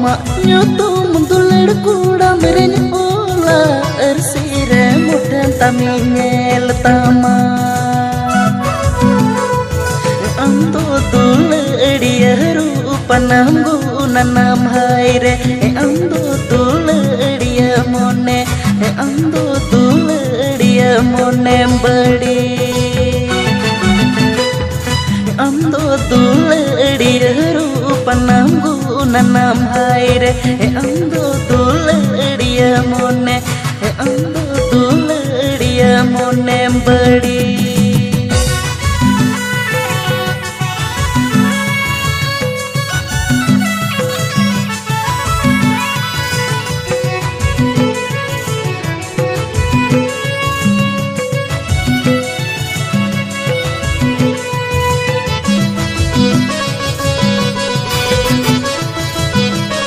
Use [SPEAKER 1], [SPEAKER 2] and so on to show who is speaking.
[SPEAKER 1] mak nyoto muntuler kuda merenya ola ersire mudan taminya letama anto tuledia rupa namgu nanam haire anto tuledia mone anto tuledia mone badi anto tuledia rupa namgu nanam haire anto tuledia mone anto tuledia mone badi